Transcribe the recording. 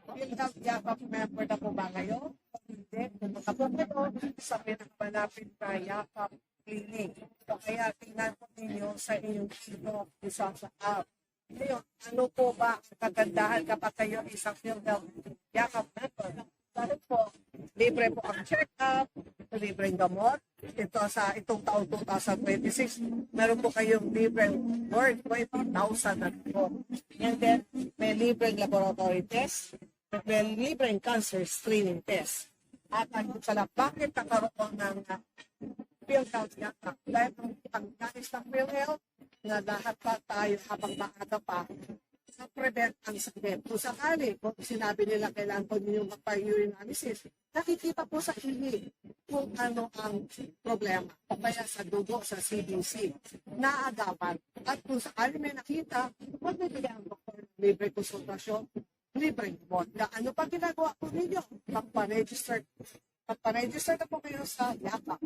PhilHealth Yakap member na po ba kayo? Hindi. Pumunta po kayo sa pinakamalapit na Yakap Clinic. O kaya tingnan po ninyo sa inyong sino isa sa app. Ngayon, ano po ba ang kagandahan kapag kayo isang PhilHealth Yakap member? Dahil po, libre po ang check-up, libreng gamot. Ito sa itong taon 2026, meron po kayong libreng worth 20,000 na po. And then, may libreng laboratory test, may libreng cancer screening test. At ang sala, bakit nakaroon ng PhilHealth Yakap? Dahil ang nais ng PhilHealth, na lahat pa tayo habang maaga pa, prevent ang sakit. Kung sakali, kung sinabi nila kailangan po ninyong magpa-urinalysis, nakikita po sa ilig kung ano ang problema. O kaya sa dugo, sa CBC, naagapan. At kung sakali may nakita, magbibigyan ang doktor ng libre konsultasyon, libre gamot. Ano pa ginagawa po ninyo? Pagpa-register na po kayo sa YAPA.